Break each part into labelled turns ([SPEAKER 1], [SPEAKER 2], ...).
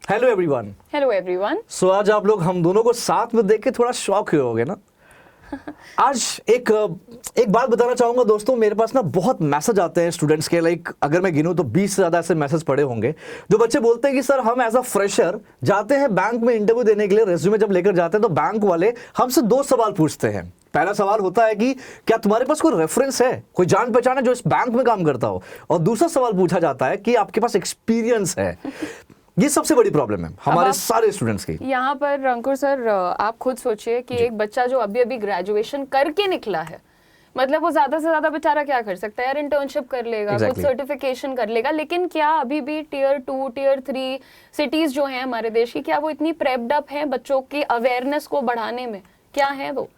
[SPEAKER 1] Hello everyone.
[SPEAKER 2] Hello everyone.
[SPEAKER 1] So आज आप लोग हम दोनों को साथ में देख के थोड़ा शॉक हुए होगे ना। आज एक बात बताना चाहूंगा दोस्तों, मेरे पास ना बहुत मैसेज आते हैं स्टूडेंट्स के, लाइक अगर मैं गिनूं तो 20 से ज्यादा ऐसे मैसेज पड़े होंगे जो बच्चे बोलते हैं कि सर हम एज अ फ्रेशर जाते हैं बैंक में इंटरव्यू देने के लिए, रेज्यूमे जब लेकर जाते हैं तो बैंक वाले हमसे 2 सवाल पूछते हैं। पहला सवाल होता है कि क्या तुम्हारे पास कोई रेफरेंस है, कोई जान पहचान है जो इस बैंक में काम करता हो, और दूसरा सवाल पूछा जाता है कि आपके पास एक्सपीरियंस है। ये सबसे बड़ी प्रॉब्लम है हमारे सारे स्टूडेंट्स की।
[SPEAKER 2] यहाँ पर अंकुर सर आप खुद सोचिए कि एक बच्चा जो अभी अभी ग्रेजुएशन करके निकला है, मतलब वो ज्यादा से ज्यादा बेचारा क्या कर सकता है यार, इंटर्नशिप कर लेगा, कुछ सर्टिफिकेशन कर लेगा, लेकिन क्या अभी भी टियर 2 टियर 3 सिटीज जो हैं हमारे देश की, क्या वो इतनी प्रेप्ड अप हैं बच्चों की अवेयरनेस को बढ़ाने में? क्या है वो?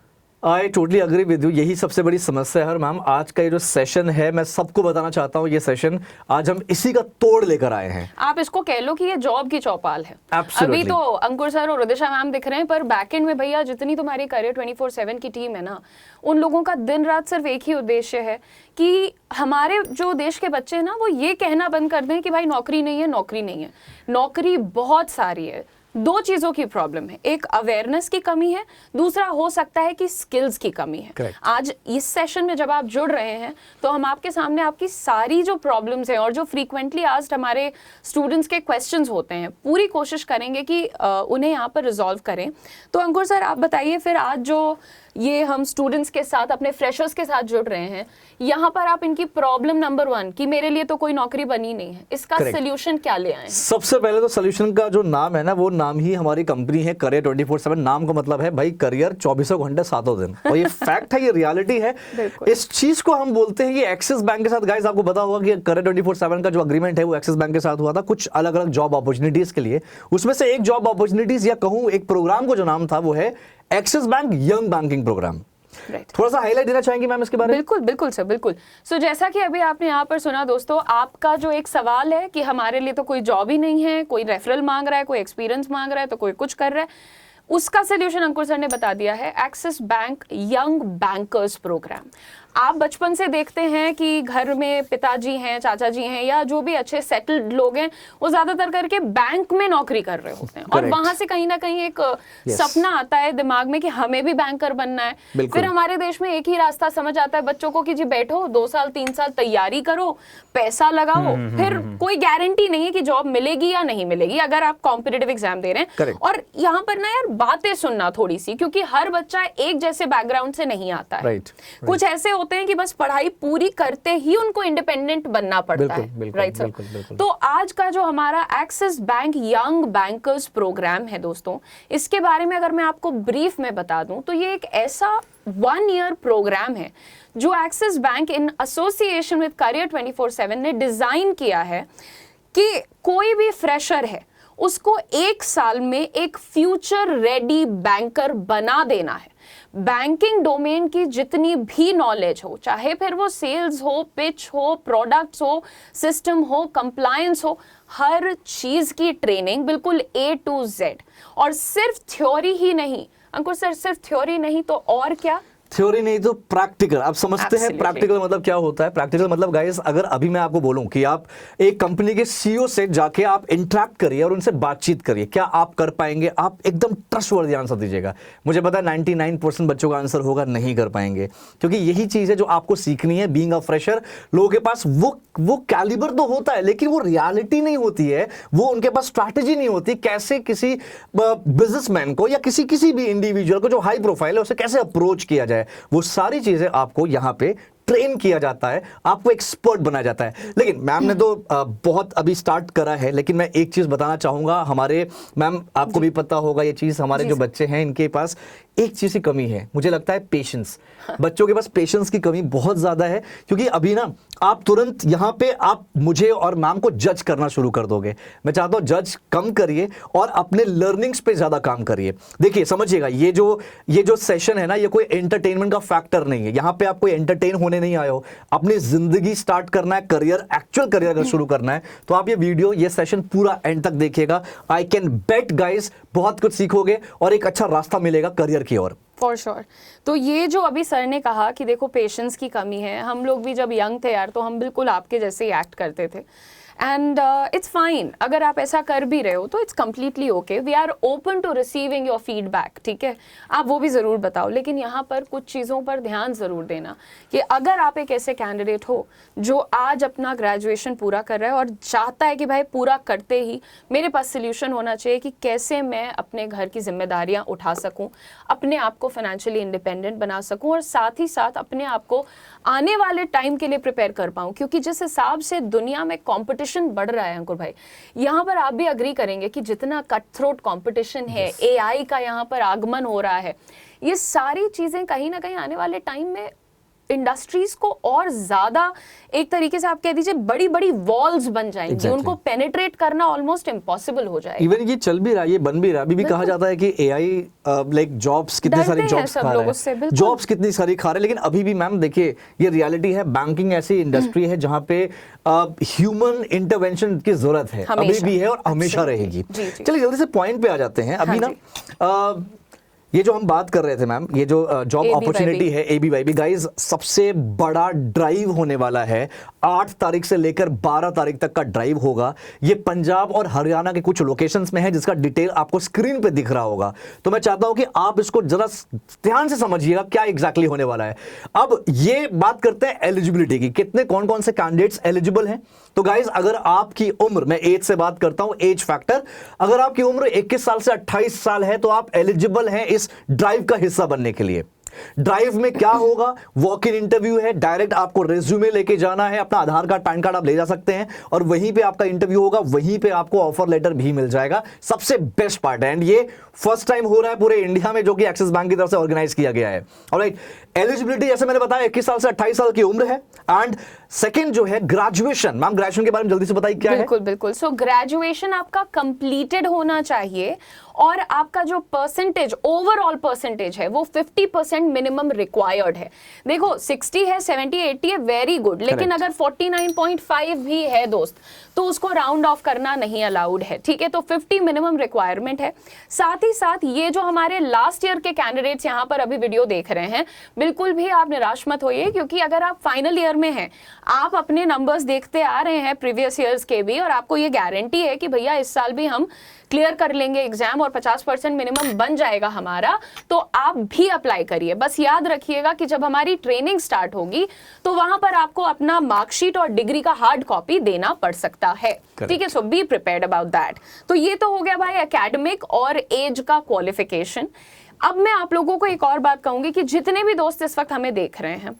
[SPEAKER 1] I totally agree with you, यही सबसे बड़ी समस्या है। मैम आज का ये जो सेशन है, मैं सबको बताना चाहता हूँ, ये सेशन आज हम इसी का तोड़ लेकर आए हैं।
[SPEAKER 2] आप इसको कह लो कि ये जॉब की चौपाल है।
[SPEAKER 1] Absolutely.
[SPEAKER 2] अभी तो अंकुर सर और उदिशा मैम दिख रहे हैं, पर बैकएंड में भैया जितनी तुम्हारी करियर 24/7 की टीम है ना, उन लोगों का दिन रात सिर्फ एक ही उद्देश्य है कि हमारे जो देश के बच्चे हैं ना, वो ये कहना बंद कर दें कि भाई नौकरी नहीं है, नौकरी नहीं है। नौकरी बहुत सारी है। 2 चीजों की प्रॉब्लम है, एक अवेयरनेस की कमी है, दूसरा हो सकता है कि स्किल्स की कमी है।
[SPEAKER 1] Correct.
[SPEAKER 2] आज इस सेशन में जब आप जुड़ रहे हैं तो हम आपके सामने आपकी सारी जो प्रॉब्लम्स हैं और जो फ्रीक्वेंटली आस्क्ड हमारे स्टूडेंट्स के क्वेश्चंस होते हैं, पूरी कोशिश करेंगे कि उन्हें यहाँ पर रिजॉल्व करें। तो अंकुर सर आप बताइए फिर, आज जो ये हम स्टूडेंट्स के साथ, अपने फ्रेशर्स के साथ जुड़ रहे हैं, यहाँ पर आप इनकी प्रॉब्लम नंबर 1 कि मेरे लिए तो कोई नौकरी बनी नहीं है, इसका सोल्यूशन क्या ले आए?
[SPEAKER 1] सबसे पहले तो सोल्यूशन का जो नाम है ना, वो नाम ही हमारी कंपनी है करियर 24/7। नाम का मतलब है भाई करियर 24 घंटे 7 दिन, और ये फैक्ट है, ये रियलिटी है। इस चीज को हम बोलते हैं, ये एक्सिस बैंक के साथ, गाइस आपको पता होगा कि करियर 24/7 का जो अग्रीमेंट है वो एक्सिस बैंक के साथ हुआ था, कुछ अलग अलग जॉब अपॉर्चुनिटीज के लिए। उसमें से एक जॉब अपॉर्चुनिटीज या कहूं एक प्रोग्राम को जो नाम था वो है Axis bank young banking program. थोड़ा सा हाईलाइट देना चाहेंगे मैम इसके बारे में?
[SPEAKER 2] बिल्कुल बिल्कुल सर, बिल्कुल। सो जैसा कि अभी आपने यहाँ पर सुना दोस्तों, आपका जो एक सवाल है कि हमारे लिए तो कोई जॉब ही नहीं है, कोई रेफरल मांग रहा है, कोई एक्सपीरियंस मांग रहा है, तो कोई कुछ कर रहा है, उसका सोल्यूशन अंकुर सर ने बता दिया है, Axis bank young bankers program. आप बचपन से देखते हैं कि घर में पिताजी हैं, चाचा जी हैं, या जो भी अच्छे सेटल्ड लोग हैं, वो ज्यादातर करके बैंक में नौकरी कर रहे होते हैं। और वहां से कहीं ना कहीं एक सपना आता है दिमाग में कि हमें भी बैंकर बनना है। फिर हमारे देश में एक ही रास्ता समझ आता है बच्चों को कि जी बैठो 2 साल 3 साल तैयारी करो, पैसा लगाओ, फिर कोई गारंटी नहीं है कि जॉब मिलेगी या नहीं मिलेगी अगर आप कॉम्पिटिटिव एग्जाम दे रहे हैं। और यहाँ पर ना यार बातें सुनना थोड़ी सी, क्योंकि हर बच्चा एक जैसे बैकग्राउंड से नहीं आता है। कुछ ऐसे होते हैं कि बस पढ़ाई पूरी करते ही उनको इंडिपेंडेंट बनना पड़ता है। Right sir? तो आज का जो हमारा Axis bank young bankers program है दोस्तों, इसके बारे में अगर मैं आपको ब्रीफ में बता दूं तो ये एक ऐसा 1 ईयर प्रोग्राम है जो axis bank in association with career 24/7 ने डिजाइन किया है कि कोई भी फ्रेशर है उसको 1 साल में एक फ्यूचर रेडी बैंकर बना देना है। बैंकिंग डोमेन की जितनी भी नॉलेज हो, चाहे फिर वो सेल्स हो, पिच हो, प्रोडक्ट्स हो, सिस्टम हो, कंप्लायंस हो, हर चीज की ट्रेनिंग बिल्कुल A to Z। और सिर्फ थ्योरी ही नहीं अंकुर सर, सिर्फ थ्योरी नहीं तो और क्या?
[SPEAKER 1] थ्योरी नहीं तो प्रैक्टिकल। आप समझते हैं प्रैक्टिकल मतलब क्या होता है? प्रैक्टिकल मतलब गाइस, अगर अभी मैं आपको बोलूं कि आप एक कंपनी के सीईओ से जाके आप इंटरेक्ट करिए और उनसे बातचीत करिए, क्या आप कर पाएंगे? आप एकदम ट्रस्टवर्दी आंसर दीजिएगा। मुझे पता है 99% बच्चों का आंसर होगा नहीं कर पाएंगे, क्योंकि यही चीज है जो आपको सीखनी है। बीइंग अ फ्रेशर, लोगों के पास वो कैलिबर तो होता है, लेकिन वो रियलिटी नहीं होती है, वो उनके पास स्ट्रैटेजी नहीं होती कैसे किसी बिजनेसमैन को या किसी भी इंडिविजुअल को जो हाई प्रोफाइल है उसे कैसे अप्रोच किया जाए। वो सारी चीजें आपको यहां पे ट्रेन किया जाता है, आपको एक्सपर्ट बनाया जाता है। लेकिन मैम ने तो बहुत अभी स्टार्ट करा है, लेकिन मैं एक चीज बताना चाहूंगा, हमारे मैम आपको भी पता होगा ये चीज, हमारे जो बच्चे हैं इनके पास एक चीज की कमी है, मुझे लगता है पेशेंस। बच्चों के पास पेशेंस की कमी बहुत ज्यादा है, क्योंकि अभी ना आप तुरंत यहाँ पे आप मुझे और मैम को जज करना शुरू कर दोगे। मैं चाहता हूँ जज कम करिए और अपने लर्निंग्स पे ज्यादा काम करिए। देखिए समझिएगा, ये जो सेशन है ना, ये कोई एंटरटेनमेंट का फैक्टर नहीं है। यहाँ पे आप कोई एंटरटेन होने नहीं आए हो, अपनी जिंदगी स्टार्ट करना है, एक्चुअल करियर अगर शुरू करना है तो आप ये वीडियो, ये सेशन पूरा एंड तक देखिएगा। आई कैन बेट गाइस, बहुत कुछ सीखोगे और एक अच्छा रास्ता मिलेगा करियर की ओर।
[SPEAKER 2] For sure. तो ये जो अभी सर ने कहा कि देखो पेशेंस की कमी है, हम लोग भी जब यंग थे यार तो हम बिल्कुल आपके जैसे ही एक्ट करते थे। एंड इट्स फाइन, अगर आप ऐसा कर भी रहे हो तो it's completely okay, we are open to receiving your feedback, ठीक है, आप वो भी ज़रूर बताओ। लेकिन यहाँ पर कुछ चीज़ों पर ध्यान ज़रूर देना कि अगर आप एक ऐसे कैंडिडेट हो जो आज अपना ग्रेजुएशन पूरा कर रहा है और चाहता है कि भाई पूरा करते ही मेरे पास सोल्यूशन होना चाहिए कि कैसे मैं अपने घर की जिम्मेदारियाँ उठा सकूँ, अपने आप को फाइनेंशियली इंडिपेंडेंट बना सकूँ और साथ ही साथ अपने आप को आने वाले टाइम के लिए प्रिपेयर कर पाऊँ, क्योंकि जिस हिसाब से दुनिया में कंपटीशन बढ़ रहा है अंकुर भाई, यहाँ पर आप भी अग्री करेंगे कि जितना कट थ्रोट कंपटीशन है, एआई का यहाँ पर आगमन हो रहा है, ये सारी चीज़ें कहीं ना कहीं आने वाले टाइम में इंडस्ट्रीज को और ज्यादा एक तरीके से आप कह दीजिए बड़ी बड़ी वॉल्स बन जाएंगी, उनको पेनिट्रेट करना ऑलमोस्ट इम्पॉसिबल हो जाएगा।
[SPEAKER 1] इवन ये चल भी रहा है, ये बन भी रहा है, अभी भी कहा जाता है कि एआई लाइक जॉब्स कितनी सारी जॉब्स खा रहा है, जॉब्स कितनी सारी खा रहा है, लेकिन अभी भी मैम देखिए ये रियलिटी है, बैंकिंग ऐसी इंडस्ट्री है जहां पे ह्यूमन इंटरवेंशन की जरूरत है, अभी भी है और हमेशा रहेगी। चलिए जल्दी से पॉइंट पे आ जाते हैं। अभी ना ये जो हम बात कर रहे थे मैम, ये जो जॉब अपॉर्चुनिटी है ABYB, गाइस सबसे बड़ा ड्राइव होने वाला है, 8 तारीख से लेकर 12 तारीख तक का ड्राइव होगा। ये पंजाब और हरियाणा के कुछ लोकेशंस में है, जिसका डिटेल आपको स्क्रीन पे दिख रहा होगा। तो मैं चाहता हूं कि आप इसको जरा ध्यान से समझिएगा क्या एग्जैक्टली होने वाला है। अब ये बात करते हैं एलिजिबिलिटी की, कितने कौन कौन से कैंडिडेट्स एलिजिबल हैं। तो गाइस अगर आपकी उम्र, मैं एज से बात करता हूं, एज फैक्टर, अगर आपकी उम्र 21 साल से 28 साल है तो आप एलिजिबल हैं इस ड्राइव का हिस्सा बनने के लिए। ड्राइव में क्या होगा, वॉक इन इंटरव्यू है, डायरेक्ट आपको रेज्यूमे लेके जाना है, अपना आधार कार्ड पैन कार्ड आप ले जा सकते हैं और वहीं पे आपका इंटरव्यू होगा, वहीं पे आपको ऑफर लेटर भी मिल जाएगा। सबसे बेस्ट पार्ट है, एंड ये फर्स्ट टाइम हो रहा है पूरे इंडिया में, जो कि एक्सिस बैंक की तरफ से ऑर्गेनाइज किया गया है। ऑलराइट, एलिजिबिलिटी जैसे मैंने बताया 21 साल से 28 साल की उम्र है। एंड सेकंड जो है ग्रेजुएशन, मैम ग्रेजुएशन के बारे में जल्दी से बताइए क्या है।
[SPEAKER 2] बिल्कुल बिल्कुल, सो ग्रेजुएशन आपका कंप्लीटेड होना चाहिए और आपका जो परसेंटेज, ओवरऑल परसेंटेज है वो 50% मिनिमम रिक्वायर्ड है। देखो 60 है, 70, 80 है, वेरी गुड, लेकिन अगर 49.5 भी है दोस्त तो उसको राउंड ऑफ करना नहीं अलाउड है, ठीक है। तो 50 मिनिमम रिक्वायरमेंट है। साथ ही साथ ये जो हमारे लास्ट ईयर के कैंडिडेट्स यहाँ पर अभी वीडियो देख रहे हैं, बिल्कुल भी आप निराश मत होइए, क्योंकि अगर आप फाइनल ईयर में हैं, आप अपने नंबर्स देखते आ रहे हैं प्रीवियस ईयर्स के भी, और आपको ये गारंटी है कि भैया इस साल भी हम क्लियर कर लेंगे एग्जाम और 50% मिनिमम बन जाएगा हमारा, तो आप भी अप्लाई करिए। बस याद रखिएगा कि जब हमारी ट्रेनिंग स्टार्ट होगी तो वहां पर आपको अपना मार्कशीट और डिग्री का हार्ड कॉपी देना पड़ सकता है, ठीक है। So be prepared about that. तो ये तो हो गया भाई एकेडमिक और एज का क्वालिफिकेशन। अब मैं आप लोगों को एक और बात कहूंगी कि जितने भी दोस्त इस वक्त हमें देख रहे हैं,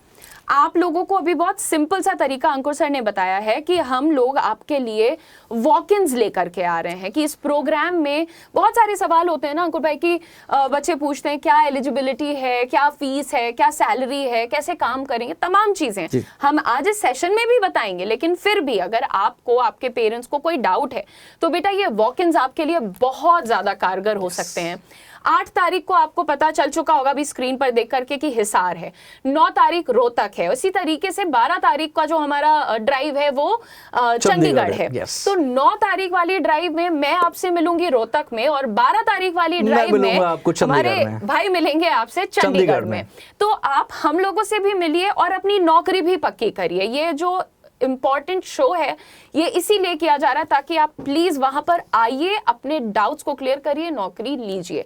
[SPEAKER 2] आप लोगों को अभी बहुत सिंपल सा तरीका अंकुर सर ने बताया है कि हम लोग आपके लिए वॉक-इन्स लेकर के आ रहे हैं। कि इस प्रोग्राम में बहुत सारे सवाल होते हैं ना अंकुर भाई, कि बच्चे पूछते हैं क्या एलिजिबिलिटी है, क्या फीस है, क्या सैलरी है, कैसे काम करेंगे, तमाम चीजें हम आज इस सेशन में भी बताएंगे। लेकिन फिर भी अगर आपको, आपके पेरेंट्स को कोई डाउट है तो बेटा ये वॉक-इन्स आपके लिए बहुत ज्यादा कारगर हो सकते हैं। 8 तारीख को आपको पता चल चुका होगा अभी स्क्रीन पर देख करके कि हिसार है, 9 तारीख रोहतक है, इसी तरीके से 12 तारीख का जो हमारा ड्राइव है वो चंडीगढ़ है। तो 9 तारीख वाली ड्राइव में मैं आपसे मिलूंगी रोहतक में, और 12 तारीख वाली ड्राइव में हमारे भाई मिलेंगे आपसे चंडीगढ़ में। तो आप हम लोगों से भी मिलिए और अपनी नौकरी भी पक्की करिए। ये जो इम्पॉर्टेंट शो है ये इसीलिए किया जा रहा है ताकि आप प्लीज वहां पर आइए, अपने डाउट्स को क्लियर करिए, नौकरी लीजिए।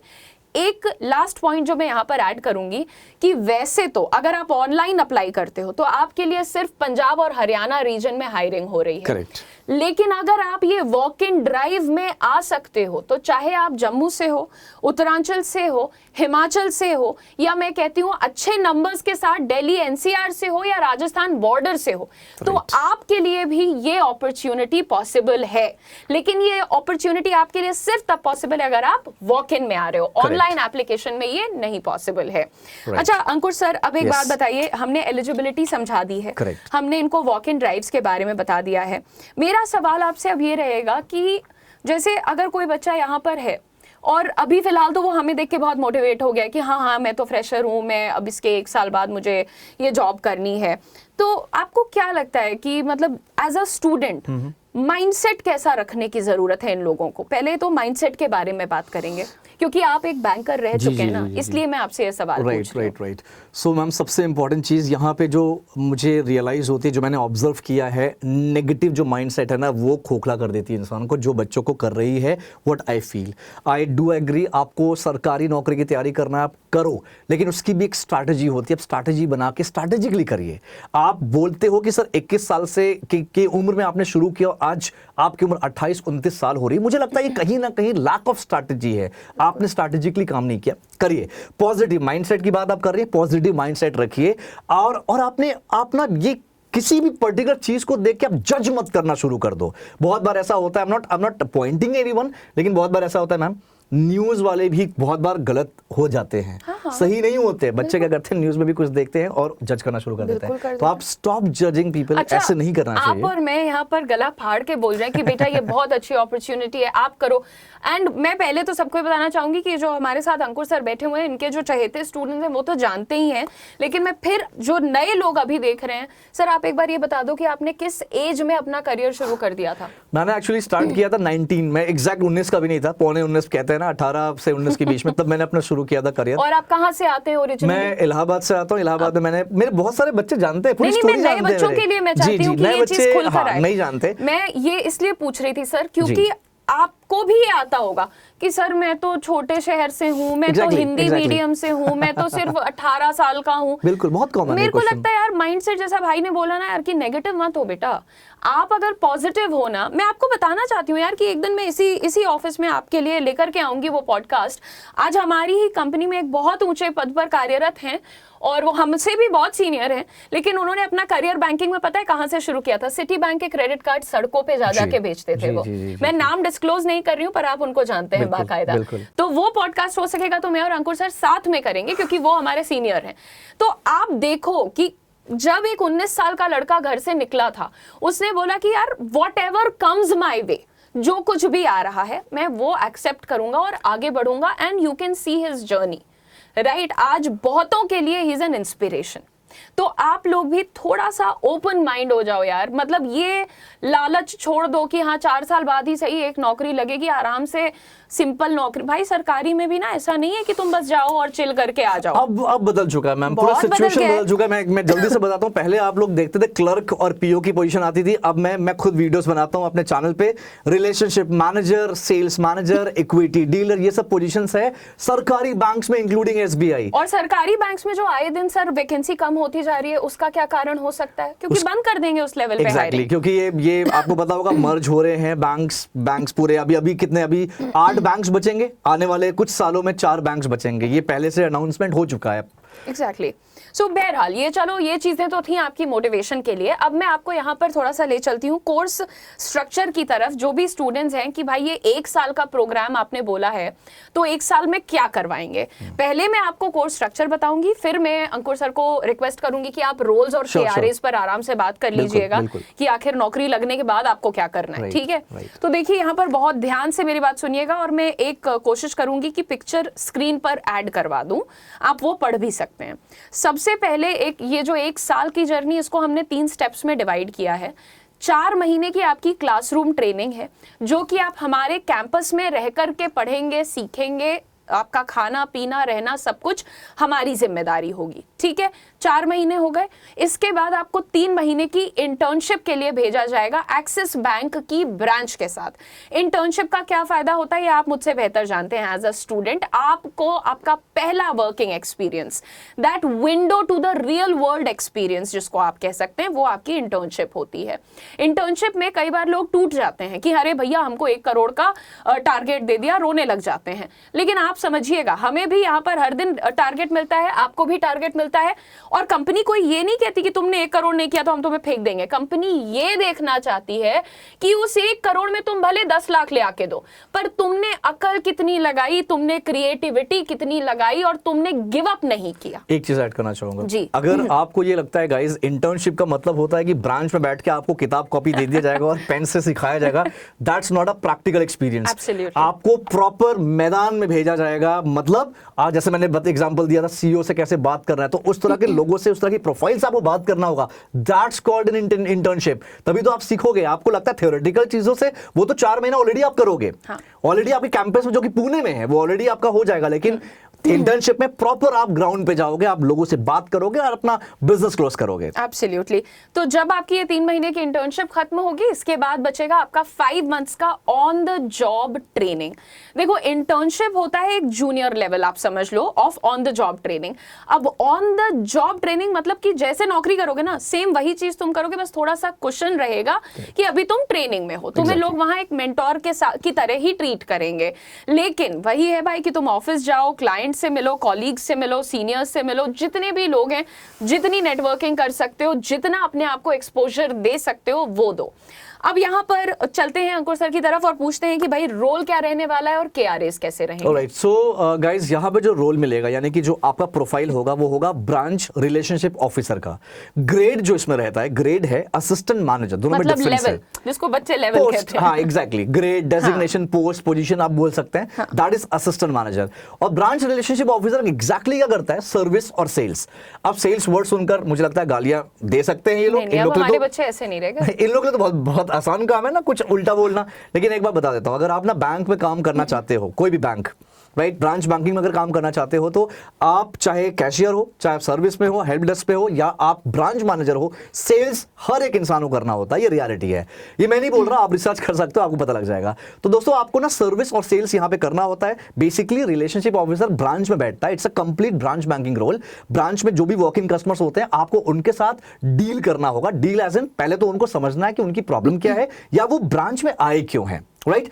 [SPEAKER 2] एक लास्ट पॉइंट जो मैं यहाँ पर ऐड करूंगी कि वैसे तो अगर आप ऑनलाइन अप्लाई करते हो तो आपके लिए सिर्फ पंजाब और हरियाणा रीजन में हायरिंग हो रही है।
[SPEAKER 1] Correct.
[SPEAKER 2] लेकिन अगर आप ये वॉक इन ड्राइव में आ सकते हो तो चाहे आप जम्मू से हो, उत्तरांचल से हो, हिमाचल से हो, या मैं कहती हूँ अच्छे नंबर्स के साथ दिल्ली NCR से हो या राजस्थान बॉर्डर से हो, तो आपके लिए भी ये अपॉर्चुनिटी पॉसिबल है। लेकिन ये अपॉर्चुनिटी आपके लिए सिर्फ तब पॉसिबल है अगर आप वॉक इन में आ रहे हो, ऑनलाइन एप्लीकेशन में ये नहीं पॉसिबल है। अच्छा अंकुर सर, अब एक बात बताइए, हमने एलिजिबिलिटी समझा दी है, हमने इनको वॉक इन ड्राइव्स के बारे में बता दिया है। मेरा सवाल आपसे अब ये रहेगा कि जैसे अगर कोई बच्चा यहाँ पर है और अभी फिलहाल तो वो हमें देख के बहुत मोटिवेट हो गया कि हाँ मैं तो फ्रेशर हूँ, मैं अब इसके 1 साल बाद मुझे ये जॉब करनी है, तो आपको क्या लगता है कि मतलब एज अ स्टूडेंट माइंडसेट कैसा रखने की जरूरत है इन लोगों को? पहले तो माइंडसेट के बारे में बात करेंगे क्योंकि आप एक बैंकर रह चुके हैं ना, इसलिए मैं आपसे ये सवाल पूछ रही हूँ।
[SPEAKER 1] राइट। सो मैम, सबसे इंपॉर्टेंट चीज़ यहाँ पे जो मुझे रियलाइज़ होती है, जो मैंने ऑब्जर्व किया है, नेगेटिव जो माइंडसेट है ना, वो खोखला कर देती है इंसान को, जो बच्चों को कर रही है। What I feel, I do agree, आपको सरकारी नौकरी की तैयारी करना है, आप करो, लेकिन उसकी भी एक स्ट्रैटेजी होती है। आप स्ट्रैटेजी बना के स्ट्रैटेजिकली करिए। आप बोलते हो कि सर 21 साल से की उम्र में आपने शुरू किया, आज आपकी उम्र 28-29 साल हो रही है, मुझे लगता है ये कहीं ना कहीं लैक ऑफ स्ट्रैटेजी है। आपने स्ट्रैटेजिकली काम नहीं किया। करिए, पॉजिटिव माइंडसेट की बात आप कर रही है, पॉजिटिव माइंडसेट रखिए। और आपने अपना ये किसी भी पर्टिकुलर चीज को देख के आप जज मत करना शुरू कर दो। बहुत बार ऐसा होता है, I am not Poynting anyone, लेकिन बहुत बार ऐसा होता है मैम, न्यूज वाले भी बहुत बार गलत हो जाते हैं। हाँ। सही नहीं होते। बच्चे क्या करते हैं, न्यूज में भी कुछ देखते हैं और जज करना शुरू कर देते हैं। तो आप स्टॉप जजिंग पीपल। अच्छा, ऐसे नहीं करना चाहिए।
[SPEAKER 2] आप और मैं यहाँ पर गला फाड़ के बोल रहे हैं कि बेटा ये बहुत अच्छी अपॉर्चुनिटी है, आप करो। एंड मैं पहले तो सबको बताना चाहूंगी कि जो हमारे साथ अंकुर सर बैठे हुए हैं, इनके जो चहेते स्टूडेंट्स हैं वो तो जानते ही हैं, लेकिन मैं फिर जो नए लोग अभी देख रहे हैं, सर आप एक बार ये बता दो कि आपने किस एज में अपना करियर शुरू कर दिया था?
[SPEAKER 1] मैंने एक्चुअली स्टार्ट किया था 19 में, एग्जैक्ट 19 का भी नहीं था, पौने 19 कहते हैं ना, 18 से 19 के बीच में, तब मैंने अपना शुरू किया था करियर।
[SPEAKER 2] और आप कहाँ से आते हैं ओरिजिनली?
[SPEAKER 1] मैं इलाहाबाद से आता हूँ। इलाहाबाद में मेरे बहुत सारे बच्चे जानते हैं, पूरी स्टोरी जानते हैं।
[SPEAKER 2] नए बच्चों के लिए मैं चाहती हूँ कि ये चीज खुलकर आए।
[SPEAKER 1] नहीं जानते।
[SPEAKER 2] मैं ये इसलिए पूछ रही थी सर, क्योंकि आपको भी ये आता होगा कि सर मैं तो छोटे शहर से हूँ, मैं तो हिंदी मीडियम से हूँ, मैं तो सिर्फ 18 साल का हूँ।
[SPEAKER 1] बिल्कुल, बहुत कॉमन है।
[SPEAKER 2] मेरे को लगता है यार, माइंडसेट जैसा भाई ने बोला ना यार, कि नेगेटिव मत हो बेटा, आप अगर पॉजिटिव हो ना। मैं आपको बताना चाहती हूँ यार कि एक दिन मैं इसी ऑफिस में आपके लिए लेकर के आऊंगी वो पॉडकास्ट। आज हमारी ही कंपनी में एक बहुत ऊंचे पद पर कार्यरत हैं और वो हमसे भी बहुत सीनियर हैं, लेकिन उन्होंने अपना करियर बैंकिंग में पता है कहां से शुरू किया था? सिटी बैंक के क्रेडिट कार्ड सड़कों पे जा के बेचते थे वो। मैं नाम डिस्क्लोज नहीं कर रही हूँ, पर आप उनको जानते हैं बाकायदा। तो वो पॉडकास्ट हो सकेगा तो मैं और अंकुर सर साथ में करेंगे, क्योंकि वो हमारे सीनियर हैं। तो आप देखो कि जब एक 19 साल का लड़का घर से निकला था, उसने बोला कि यार वॉट एवर कम्स माई वे, जो कुछ भी आ रहा है मैं वो एक्सेप्ट करूंगा और आगे बढ़ूंगा। And you can see his journey, right? आज बहुतों के लिए ही इज एन इंस्पिरेशन। तो आप लोग भी थोड़ा सा ओपन माइंड हो जाओ यार, मतलब ये लालच छोड़ दो कि हाँ 4 साल बाद ही सही एक नौकरी लगेगी, आराम से सिंपल नौकरी। भाई सरकारी में भी ना ऐसा नहीं है कि तुम बस जाओ और चिल करके आ जाओ।
[SPEAKER 1] अब बदल चुका है मैम, पूरा सिचुएशन बदल चुका है। मैं जल्दी से बताता हूँ। पहले आप लोग देखते थे क्लर्क और पीओ की पोजीशन आती थी, अब मैं खुद वीडियोस बनाता हूँ अपने चैनल पे। Relationship manager, sales manager, equity dealer, ये सब पोजीशंस है सरकारी बैंक्स में, इंक्लूडिंग एसबीआई।
[SPEAKER 2] और सरकारी बैंक्स में जो आए दिन सर वैकेंसी कम होती जा रही है, उसका क्या कारण हो सकता है? क्योंकि बंद कर देंगे उस लेवल पे हायरिंग।
[SPEAKER 1] क्योंकि ये आपको पता होगा, मर्ज हो रहे हैं बैंक्स पूरे। अभी कितने, अभी 8 बैंक्स बचेंगे, आने वाले कुछ सालों में 4 बैंक्स बचेंगे। ये पहले से अनाउंसमेंट हो चुका है।
[SPEAKER 2] एग्जैक्टली। सो बहरहाल ये चलो, ये चीजें तो थी आपकी मोटिवेशन के लिए। अब मैं आपको यहाँ पर थोड़ा सा ले चलती हूँ कोर्स स्ट्रक्चर की तरफ। जो भी स्टूडेंट्स हैं कि भाई ये 1 साल का प्रोग्राम आपने बोला है, तो 1 साल में क्या करवाएंगे? पहले मैं आपको कोर्स स्ट्रक्चर बताऊंगी, फिर मैं अंकुर सर को रिक्वेस्ट करूंगी कि आप रोल्स और KRAs पर आराम से बात कर लीजिएगा कि आखिर नौकरी लगने के बाद आपको क्या करना है। ठीक है? तो देखिए यहाँ पर बहुत ध्यान से मेरी बात सुनिएगा, और मैं एक कोशिश करूंगी कि पिक्चर स्क्रीन पर ऐड करवा दूं, आप वो पढ़ भी सकते हैं। सबसे पहले ये जो 1 साल की जर्नी, इसको हमने 3 स्टेप्स में डिवाइड किया है। 4 महीने की आपकी क्लासरूम ट्रेनिंग है, जो कि आप हमारे कैंपस में रह करके पढ़ेंगे, सीखेंगे। आपका खाना पीना रहना सब कुछ हमारी जिम्मेदारी होगी। ठीक है? 4 महीने हो गए। इसके बाद आपको 3 महीने की इंटर्नशिप के लिए भेजा जाएगा एक्सिस बैंक की ब्रांच के साथ। इंटर्नशिप का क्या फायदा होता है ये आप मुझसे बेहतर जानते हैं। एज अ स्टूडेंट आपको आपका पहला working experience, that window to the real world experience जिसको आप कह सकते हैं, वो आपकी इंटर्नशिप होती है। इंटर्नशिप में कई बार लोग टूट जाते हैं कि अरे भैया हमको 1 करोड़ का टारगेट दे दिया, रोने लग जाते हैं। लेकिन आप समझिएगा, हमें भी यहाँ पर हर दिन टारगेट मिलता है, आपको भी टारगेट मिलता है, और कंपनी कोई ये नहीं कहती कि तुमने 1 करोड़ नहीं किया तो हम तुम्हें फेंक देंगे। कंपनी ये देखना चाहती है कि उस 1 करोड़ में तुम भले 10 लाख ले आके दो, पर तुमने अकल कितनी लगाई, तुमने क्रिएटिविटी कितनी लगाई, और तुमने गिव अप नहीं किया।
[SPEAKER 1] एक चीज ऐड करना चाहूंगा
[SPEAKER 2] जी।
[SPEAKER 1] अगर आपको ये लगता है गाइस इंटर्नशिप का मतलब होता है कि ब्रांच में बैठ के आपको किताब कॉपी दे दिया जाएगा और पेन से सिखाया जाएगा, that's not a practical experience. आपको प्रॉपर मैदान में भेजा जाएगा। मतलब आज जैसे मैंने एग्जांपल दिया था सीईओ से कैसे बात करना है, तो उस तरह के लोगों से, उस तरह की प्रोफाइल से आपको बात करना होगा। That's called an internship. तभी तो आप सीखोगे। आपको लगता है थ्योरेटिकल चीजों से, वो तो 4 महीना ऑलरेडी आप करोगे, ऑलरेडी आपके कैंपस में जो कि पुणे में है वो ऑलरेडी आपका हो जाएगा, लेकिन इंटर्नशिप में प्रॉपर आप ग्राउंड पे जाओगे, आप लोगों से बात करोगे और अपना बिजनेस क्लोज करोगे।
[SPEAKER 2] एब्सोल्युटली। तो जब आपकी ये 3 महीने की इंटर्नशिप खत्म होगी, इसके बाद बचेगा आपका 5 मंथ्स का ऑन द जॉब ट्रेनिंग। देखो, इंटर्नशिप होता है एक जूनियर लेवल, आप समझ लो, of on the job training. अब ऑन द जॉब ट्रेनिंग मतलब कि जैसे नौकरी करोगे ना, सेम वही चीज तुम करोगे, बस थोड़ा सा क्वेश्चन रहेगा कि अभी तुम ट्रेनिंग में हो, तुम्हें लोग वहां एक मेंटोर की तरह ही ट्रीट करेंगे। लेकिन वही है भाई कि तुम ऑफिस जाओ, क्लाइंट से मिलो, कॉलीग्स से मिलो, सीनियर्स से मिलो, जितने भी लोग हैं, जितनी नेटवर्किंग कर सकते हो, जितना अपने आप को एक्सपोजर दे सकते हो, वो दो। अब यहाँ पर चलते हैं अंकुर सर की तरफ और पूछते हैं कि भाई रोल क्या रहने वाला है और KRAs कैसे रहेंगे।
[SPEAKER 1] ऑलराइट, सो गाइस, यहाँ पे जो रोल मिलेगा, यानी कि जो आपका प्रोफाइल होगा वो होगा ब्रांच रिलेशनशिप ऑफिसर का। ग्रेड जो इसमें रहता है, ग्रेड है असिस्टेंट मैनेजर, दोनों में डिफरेंस है।
[SPEAKER 2] जिसको बच्चे लेवल कहते हैं।
[SPEAKER 1] हाँ, exactly. Grade, designation, post, position आप बोल सकते हैं, दैट इज असिस्टेंट मैनेजर। और ब्रांच रिलेशनशिप ऑफिसर एग्जैक्टली क्या करता है? सर्विस और सेल्स। अब सेल्स वर्ड सुनकर मुझे लगता है गालियां दे सकते हैं ये लोग।
[SPEAKER 2] हमारे बच्चे ऐसे नहीं रहेगा।
[SPEAKER 1] इन लोगों के लिए तो बहुत आसान काम है ना, कुछ उल्टा बोलना। लेकिन एक बार बता देता हूं, अगर आप ना बैंक में काम करना चाहते हो, कोई भी बैंक, राइट, ब्रांच बैंकिंग में अगर काम करना चाहते हो, तो आप चाहे कैशियर हो, चाहे आप सर्विस में हो, हेल्प डेस्क पे हो, या आप ब्रांच मैनेजर हो, सेल्स हर एक इंसान को करना होता है। ये रियलिटी है, ये मैं नहीं बोल रहा, आप रिसर्च कर सकते हो, आपको पता लग जाएगा। तो दोस्तों, आपको ना सर्विस और सेल्स यहां पे करना होता है। बेसिकली रिलेशनशिप ऑफिसर ब्रांच में बैठता है, it's a complete branch banking role. Branch में जो भी वर्किंग कस्टमर्स होते हैं, आपको उनके साथ डील करना होगा। डील एज इन, पहले तो उनको समझना है कि उनकी प्रॉब्लम क्या है, या वो ब्रांच में आए क्यों हैं, राइट।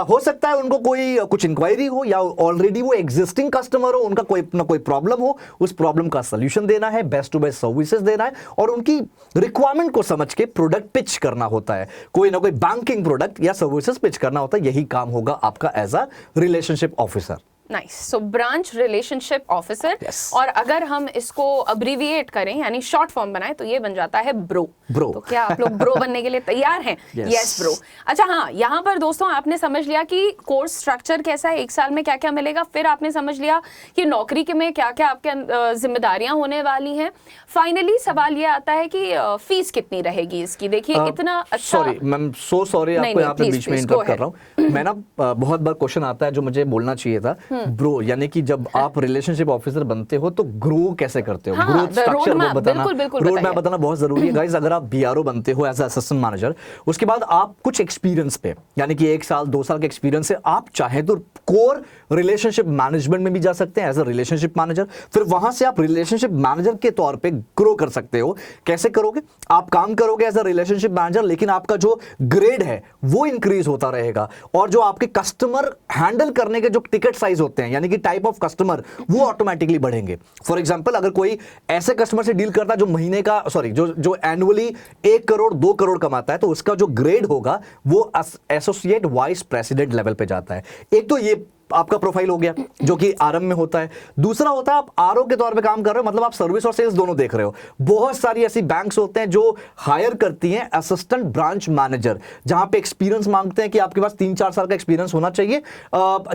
[SPEAKER 1] हो सकता है उनको कोई कुछ इंक्वायरी हो, या ऑलरेडी वो एग्जिस्टिंग कस्टमर हो, उनका कोई ना कोई प्रॉब्लम हो, उस प्रॉब्लम का सोल्यूशन देना है, बेस्ट टू बेस्ट सर्विसेज देना है, और उनकी रिक्वायरमेंट को समझ के प्रोडक्ट पिच करना होता है। कोई ना कोई बैंकिंग प्रोडक्ट या सर्विसेज पिच करना होता है। यही काम होगा आपका as a relationship officer.
[SPEAKER 2] Nice. So branch relationship officer, और अगर हम इसको अब्रीविएट करें यानी शॉर्ट फॉर्म बनाएं तो ये बन जाता है ब्रो। तो क्या आप लोग ब्रो बनने के लिए तैयार हैं? Yes bro. अच्छा, हाँ, यहाँ पर दोस्तों आपने समझ लिया कि कोर्स स्ट्रक्चर कैसा है, 1 साल में क्या क्या मिलेगा, फिर आपने समझ लिया कि नौकरी के में क्या क्या आपके जिम्मेदारियां होने वाली हैं। फाइनली सवाल ये आता है कि फीस कितनी रहेगी इसकी। देखिए, इतना अच्छा,
[SPEAKER 1] सॉरी मैम, सो सॉरी, आपको यहाँ पे बीच में इंटरप्ट कर रहा हूँ मैं ना। बहुत बार क्वेश्चन आता है जो मुझे बोलना चाहिए था। ग्रो यानी कि जब आप रिलेशनशिप ऑफिसर बनते हो तो ग्रो कैसे करते हो, ग्रोथ स्ट्रक्चर वो बताना, रोड मैप बताना बहुत जरूरी है गाइस। अगर आप BRO बनते हो एज असिस्टेंट मैनेजर, उसके बाद आप कुछ एक्सपीरियंस पे, यानी कि 1 साल 2 साल के एक्सपीरियंस से आप चाहे तो कोर रिलेशनशिप मैनेजमेंट में भी जा सकते हैं एज अ रिलेशनशिप मैनेजर। फिर वहां से आप रिलेशनशिप मैनेजर के तौर पे ग्रो कर सकते हो। कैसे करोगे? आप काम करोगे एज अ रिलेशनशिप मैनेजर, लेकिन आपका जो ग्रेड है वो इंक्रीज होता रहेगा, और जो आपके कस्टमर हैंडल करने के जो टिकट साइज होते हैं, यानी कि टाइप ऑफ कस्टमर, वो ऑटोमेटिकली बढ़ेंगे। फॉर एग्जांपल, अगर कोई ऐसे कस्टमर से डील करता है जो महीने का जो एनुअली 1 करोड़ 2 करोड़ कमाता है, तो उसका जो ग्रेड होगा वो एसोसिएट वाइस प्रेसिडेंट लेवल पे जाता है। एक तो ये आपका प्रोफाइल हो गया जो कि आरएम में होता है। दूसरा होता है आप आरओ के तौर पे काम कर रहे हो, मतलब आप सर्विस और सेल्स दोनों देख रहे हो। बहुत सारी ऐसी बैंक्स होते हैं जो हायर करती हैं असिस्टेंट ब्रांच मैनेजर, जहां पे एक्सपीरियंस मांगते हैं कि आपके पास 3-4 साल का एक्सपीरियंस होना चाहिए,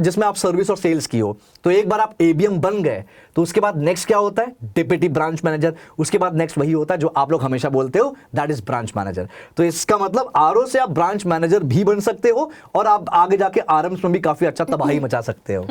[SPEAKER 1] जिसमें आप सर्विस और सेल्स की हो। तो एक बार आप एबीएम बन गए तो उसके बाद नेक्स्ट क्या होता है? Deputy branch manager. उसके बाद नेक्स्ट वही होता है जो आप लोग हमेशा बोलते हो, दैट इज ब्रांच मैनेजर। तो इसका मतलब आरओ से आप ब्रांच मैनेजर भी बन सकते हो, और आप आगे जाके आरएम्स में भी काफी अच्छा तबाही मचा सकते हो।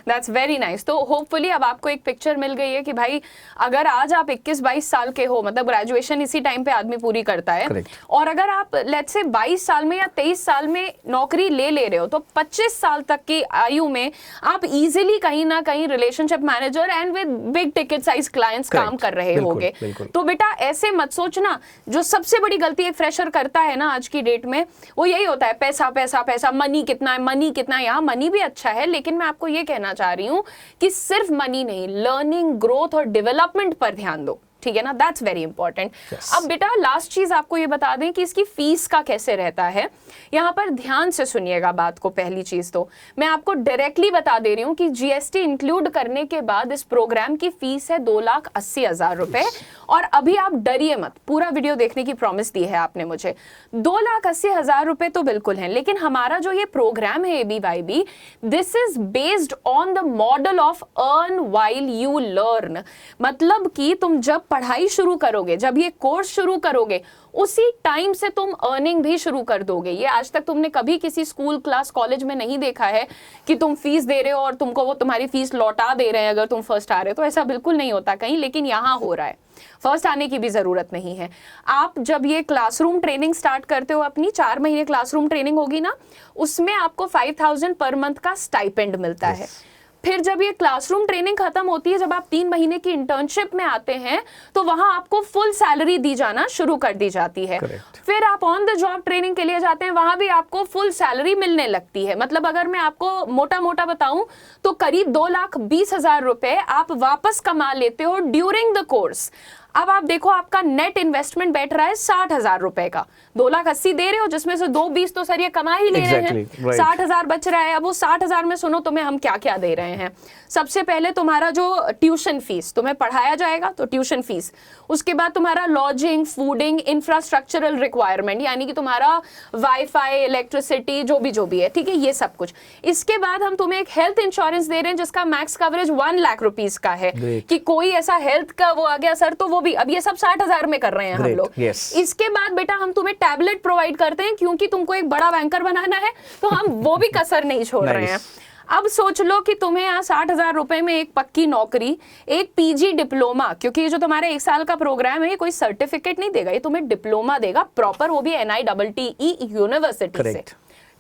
[SPEAKER 2] That's very nice। तो होपफुली अब आपको एक पिक्चर मिल गई है कि भाई अगर आज आप 21-22 साल के हो, मतलब ग्रेजुएशन इसी टाइम पे आदमी पूरी करता है,
[SPEAKER 1] Correct।
[SPEAKER 2] और अगर आप लेट्स से 22 साल में या 23 साल में नौकरी ले रहे हो, तो 25 साल तक की आयु में आप इजीली कहीं ना कहीं relationship manager and with big ticket size clients काम कर रहे होगे। तो बेटा ऐसे मत सोचना। जो सबसे बड़ी गलती एक फ्रेशर करता है ना आज की डेट में, वो यही होता है, पैसा पैसा पैसा, मनी कितना है, मनी कितना है। यहाँ मनी भी अच्छा है, लेकिन मैं आपको ये कहना चाह रही हूं कि सिर्फ मनी नहीं, लर्निंग, ग्रोथ और डेवलपमेंट पर ध्यान दो। ठीक है ना, दैट्स वेरी इंपॉर्टेंट।
[SPEAKER 1] Yes.
[SPEAKER 2] अब बेटा लास्ट चीज आपको ये बता दें कि इसकी फीस का कैसे रहता है। यहाँ पर ध्यान से सुनिएगा बात को। पहली चीज तो मैं आपको डायरेक्टली बता दे रही हूँ कि जीएसटी इंक्लूड करने के बाद इस प्रोग्राम की फीस है 2,80,000 रुपए। और अभी आप डरिए मत, पूरा वीडियो देखने की प्रॉमिस दी है आपने मुझे। 2,80,000 रुपए तो बिल्कुल हैं, लेकिन हमारा जो ये प्रोग्राम है ABYB, this is based on the model of earn while you learn. मतलब कि तुम जब पढ़ाई शुरू करोगे, जब ये कोर्स शुरू करोगे, उसी टाइम से तुम अर्निंग भी शुरू कर दोगे। ये आज तक तुमने कभी किसी स्कूल, क्लास, कॉलेज में नहीं देखा है कि तुम फीस दे रहे हो और तुमको वो तुम्हारी फीस लौटा दे रहे हैं अगर तुम फर्स्ट आ रहे हो। तो ऐसा बिल्कुल नहीं होता कहीं, लेकिन यहाँ हो रहा है। फर्स्ट आने की भी जरूरत नहीं है। आप जब ये क्लासरूम ट्रेनिंग स्टार्ट करते हो, अपनी 4 महीने क्लासरूम ट्रेनिंग होगी ना, उसमें आपको 5,000 पर मंथ का स्टाइपेंड मिलता है। फिर जब ये क्लासरूम ट्रेनिंग खत्म होती है, जब आप 3 महीने की इंटर्नशिप में आते हैं, तो वहां आपको फुल सैलरी दी जाना शुरू कर दी जाती है।
[SPEAKER 1] Correct.
[SPEAKER 2] फिर आप ऑन द जॉब ट्रेनिंग के लिए जाते हैं, वहां भी आपको फुल सैलरी मिलने लगती है। मतलब अगर मैं आपको मोटा मोटा बताऊं तो करीब 2,20,000 रुपए आप वापस कमा लेते हो ड्यूरिंग द कोर्स। अब आप देखो, आपका नेट इन्वेस्टमेंट बैठ रहा है 60,000 रुपए का। 2,80,000 दे रहे हो, जिसमें से 2,20,000 तो सर ये कमा ही ले रहे हैं।
[SPEAKER 1] right.
[SPEAKER 2] 60,000 बच रहा है। अब वो 60,000 में सुनो तुम्हें हम क्या क्या दे रहे हैं। सबसे पहले तुम्हारा जो ट्यूशन फीस, तुम्हें पढ़ाया जाएगा तो ट्यूशन फीस। उसके बाद तुम्हारा लॉजिंग, फूडिंग, इंफ्रास्ट्रक्चरल रिक्वायरमेंट, यानी कि तुम्हारा वाईफाई, इलेक्ट्रिसिटी, जो भी है, ठीक है, ये सब कुछ। इसके बाद हम तुम्हें एक हेल्थ इंश्योरेंस दे रहे हैं जिसका मैक्स कवरेज 1 लाख रुपीस का है। कि कोई ऐसा हेल्थ का वो आ गया सर, तो वो भी, अब ये सब 60,000 में कर रहे हैं हम लोग। इसके बाद बेटा हम तुम्हें टैबलेट प्रोवाइड करते हैं, क्योंकि तुमको एक बड़ा बैंकर बनाना है, तो हम वो भी कसर नहीं छोड़ रहे हैं। अब सोच लो कि तुम्हें यहाँ 60,000 रुपए में एक पक्की नौकरी, एक पीजी डिप्लोमा, क्योंकि ये जो तुम्हारा 1 साल का प्रोग्राम है, ये कोई सर्टिफिकेट नहीं देगा, ये तुम्हें डिप्लोमा देगा प्रॉपर, वो भी NITTE यूनिवर्सिटी से,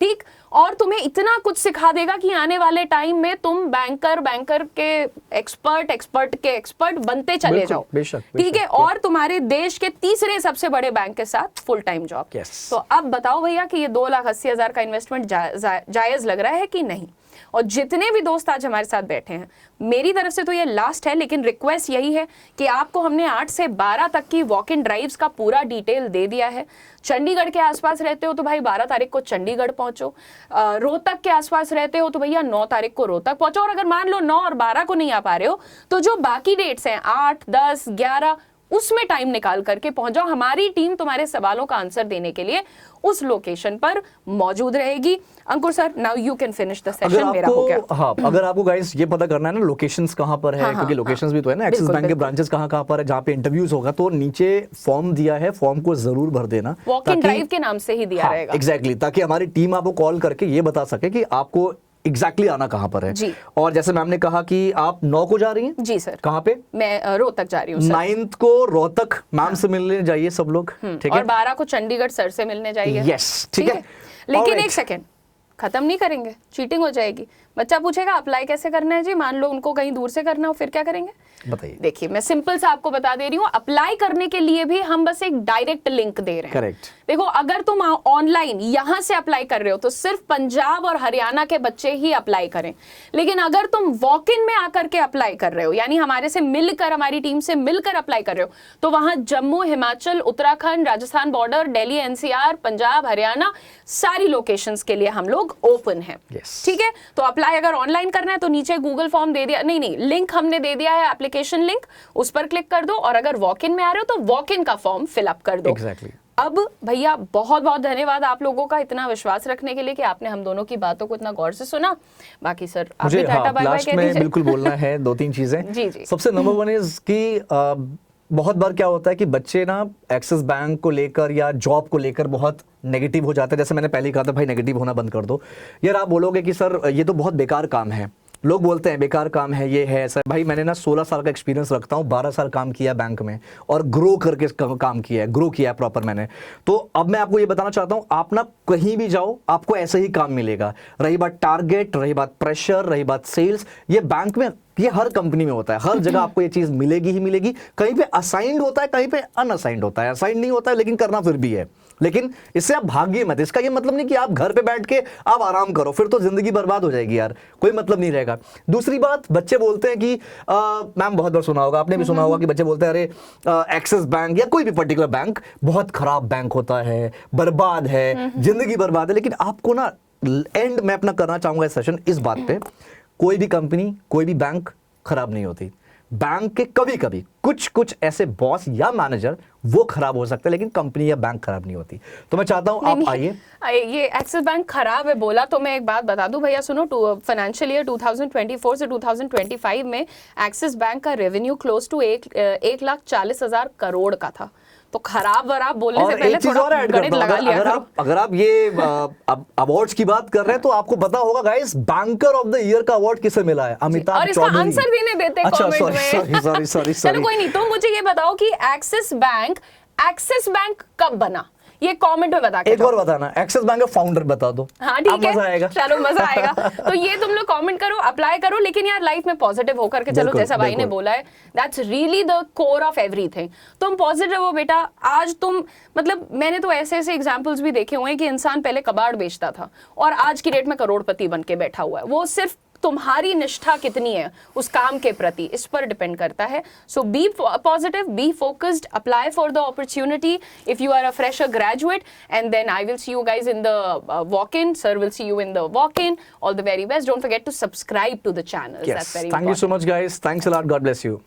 [SPEAKER 2] ठीक। और तुम्हें इतना कुछ सिखा देगा कि आने वाले टाइम में तुम बैंकर के एक्सपर्ट के एक्सपर्ट बनते चले जाओ, ठीक है। और तुम्हारे देश के तीसरे सबसे बड़े बैंक के साथ फुल टाइम जॉब। तो अब बताओ भैया कि ये 2,80,000 का इन्वेस्टमेंट जायज लग रहा है कि नहीं। और जितने भी दोस्त आज हमारे साथ बैठे हैं, मेरी तरफ से तो ये लास्ट है, लेकिन रिक्वेस्ट यही है कि आपको हमने 8 से 12 तक की वॉक इन ड्राइव्स का पूरा डिटेल दे दिया है। चंडीगढ़ के आसपास रहते हो तो भाई 12 तारीख को चंडीगढ़ पहुंचो। रोहतक के आसपास रहते हो तो भैया 9 तारीख को रोहतक पहुंचो। और अगर मान लो 9 और 12 को नहीं आ पा रहे हो, तो जो बाकी डेट्स हैं 8, 10, 11, उसमें टाइम निकाल करके पहुंच जाओ। हमारी टीम तुम्हारे सवालों का आंसर देने के लिए उस लोकेशन पर मौजूद रहेगी। Ankur sir, now you can finish the session. मेरा हो गया।
[SPEAKER 1] हाँ, अगर आपको गाइस ये पता करना है ना लोकेशंस कहाँ पर है, क्योंकि लोकेशंस भी तो है ना, एक्सिस बैंक के ब्रांचेस कहाँ पर है जहाँ पे इंटरव्यूज होगा, तो नीचे फॉर्म दिया है, फॉर्म को जरूर भर देना।
[SPEAKER 2] वॉक इन ड्राइव के नाम से ही दिया रहेगा।
[SPEAKER 1] एग्जैक्टली, ताकि हमारी टीम आपको कॉल करके ये बता सके कि आपको एग्जैक्टली आना कहाँ पर है जी। और जैसे मैम ने कहा कि आप 9 को जा रही हैं।
[SPEAKER 2] जी सर।
[SPEAKER 1] कहाँ पे?
[SPEAKER 2] मैं रोहतक जा रही हूँ।
[SPEAKER 1] 9 को रोहतक मैम से मिलने जाइए सब लोग, ठीक है।
[SPEAKER 2] और 12 को चंडीगढ़ सर से मिलने जाइए।
[SPEAKER 1] यस, ठीक है।
[SPEAKER 2] लेकिन एक सेकेंड, खत्म नहीं करेंगे, चीटिंग हो जाएगी। बच्चा पूछेगा अप्लाई कैसे करना है जी, मान लो उनको कहीं दूर से करना हो, फिर क्या करेंगे
[SPEAKER 1] बताइए।
[SPEAKER 2] देखिए, मैं सिंपल सा आपको बता दे रही हूँ। अप्लाई करने के लिए भी हम बस एक डायरेक्ट लिंक दे रहे हैं।
[SPEAKER 1] करेक्ट।
[SPEAKER 2] देखो, अगर तुम ऑनलाइन यहां से अप्लाई कर रहे हो तो सिर्फ पंजाब और हरियाणा के बच्चे ही अप्लाई करें। लेकिन अगर तुम वॉक इन में आकर के अप्लाई कर रहे हो, यानी हमारे से मिलकर, हमारी टीम से मिलकर अप्लाई कर रहे हो, तो वहां जम्मू, हिमाचल, उत्तराखंड, राजस्थान बॉर्डर, दिल्ली NCR, पंजाब, हरियाणा, सारी लोकेशंस के लिए हम लोग ओपन है, ठीक है। तो अप्लाई अगर ऑनलाइन करना है तो नीचे गूगल फॉर्म दे दिया, नहीं लिंक हमने दे दिया है, एप्लीकेशन लिंक, उस पर क्लिक कर दो। और अगर वॉक इन में आ रहे हो तो वॉक इन का फॉर्म फिलअप कर दो।
[SPEAKER 1] Exactly.
[SPEAKER 2] अब भैया बहुत बहुत धन्यवाद आप लोगों का इतना विश्वास रखने के लिए कि आपने हम दोनों की बातों को इतना गौर से सुना। बाकी सर आप भी टाटा बाय बाय कह दीजिए।
[SPEAKER 1] बिल्कुल बोलना है 2-3 चीजें।
[SPEAKER 2] जी जी।
[SPEAKER 1] सबसे नंबर 1 इज कि बहुत बार क्या होता है कि बच्चे ना एक्सिस बैंक को लेकर या जॉब को लेकर बहुत नेगेटिव हो जाते हैं। जैसे मैंने पहले कहा था, भाई नेगेटिव होना बंद कर दो। यार आप बोलोगे कि सर ये तो बहुत बेकार काम है, लोग बोलते हैं बेकार काम है, ये है सर। भाई मैंने ना 16 साल का एक्सपीरियंस रखता हूँ, 12 साल काम किया बैंक में और ग्रो करके काम किया है, ग्रो किया है प्रॉपर मैंने। तो अब मैं आपको ये बताना चाहता हूँ, आप ना कहीं भी जाओ आपको ऐसे ही काम मिलेगा। रही बात टारगेट, रही बात प्रेशर, रही बात सेल्स, ये बैंक में ये हर कंपनी में होता है, हर जगह आपको ये चीज मिलेगी ही मिलेगी। कहीं पे असाइंड होता है, कहीं पे अनअसाइंड होता है। असाइंड नहीं होता है लेकिन करना फिर भी है, लेकिन इससे आप भागिए मत। इसका ये मतलब नहीं कि आप घर पे बैठ के आप आराम करो, फिर तो जिंदगी बर्बाद हो जाएगी यार, कोई मतलब नहीं रहेगा। दूसरी बात, बच्चे बोलते हैं कि मैम बहुत बार सुना होगा, आपने भी सुना होगा कि बच्चे बोलते हैं अरे एक्सिस बैंक या कोई भी पर्टिकुलर बैंक बहुत खराब बैंक होता है, बर्बाद है, जिंदगी बर्बाद है। लेकिन आपको ना एंड में अपना करना चाहूंगा इस सेशन इस बात पे, कोई भी कंपनी, कोई भी बैंक खराब नहीं होती। बैंक के कभी कभी कुछ ऐसे बॉस या मैनेजर वो खराब हो सकते हैं, लेकिन कंपनी या बैंक खराब नहीं होती। तो मैं चाहता हूं आप आइए।
[SPEAKER 2] ये एक्सिस बैंक खराब है बोला तो मैं एक बात बता दूं भैया, सुनो, फाइनेंशियल ईयर 2024 से 2025 में एक्सिस बैंक का रेवेन्यू क्लोज टू 1,40,000 करोड़ का था। तो खराब वराब बोलने से पहले थोड़ा गणित लगा लिया।
[SPEAKER 1] अगर आप ये अवार्ड्स की बात कर रहे हैं तो आपको पता होगा guys, banker of the year का अवार्ड किसे मिला है? अमिताभ चौधरी।
[SPEAKER 2] और इसका आंसर भी नहीं देते कमेंट में।
[SPEAKER 1] सॉरी
[SPEAKER 2] चलो कोई नहीं, तुम मुझे ये बताओ कि एक्सिस बैंक कब बना, ये कमेंट में बता के
[SPEAKER 1] एक बार बताना। एक्सिस बैंक का फाउंडर बता दो।
[SPEAKER 2] हाँ ठीक है,
[SPEAKER 1] मजा आएगा।
[SPEAKER 2] चलो मजा आएगा। तो ये तुम लोग कमेंट करो, अप्लाई करो, लेकिन यार लाइफ में पॉजिटिव होकर के चलो, जैसा भाई ने बोला है, that's really the core of everything. तुम पॉजिटिव हो बेटा। आज तुम, मतलब मैंने तो ऐसे ऐसे एग्जांपल्स भी देखे हुए हैं कि इंसान पहले कबाड़ बेचता था और आज की डेट में करोड़पति बन के बैठा हुआ है। वो सिर्फ तुम्हारी निष्ठा कितनी है उस काम के प्रति, इस पर डिपेंड करता है। So be positive, be focused, apply for the opportunity if you are a fresher graduate, and then I will see you guys in the walk-in. Sir will see you in the walk-in. All the very best. Don't forget to subscribe to the channel.
[SPEAKER 1] Yes.
[SPEAKER 2] That's very
[SPEAKER 1] Thank you
[SPEAKER 2] important.
[SPEAKER 1] so much guys. Thanks a lot. God bless you.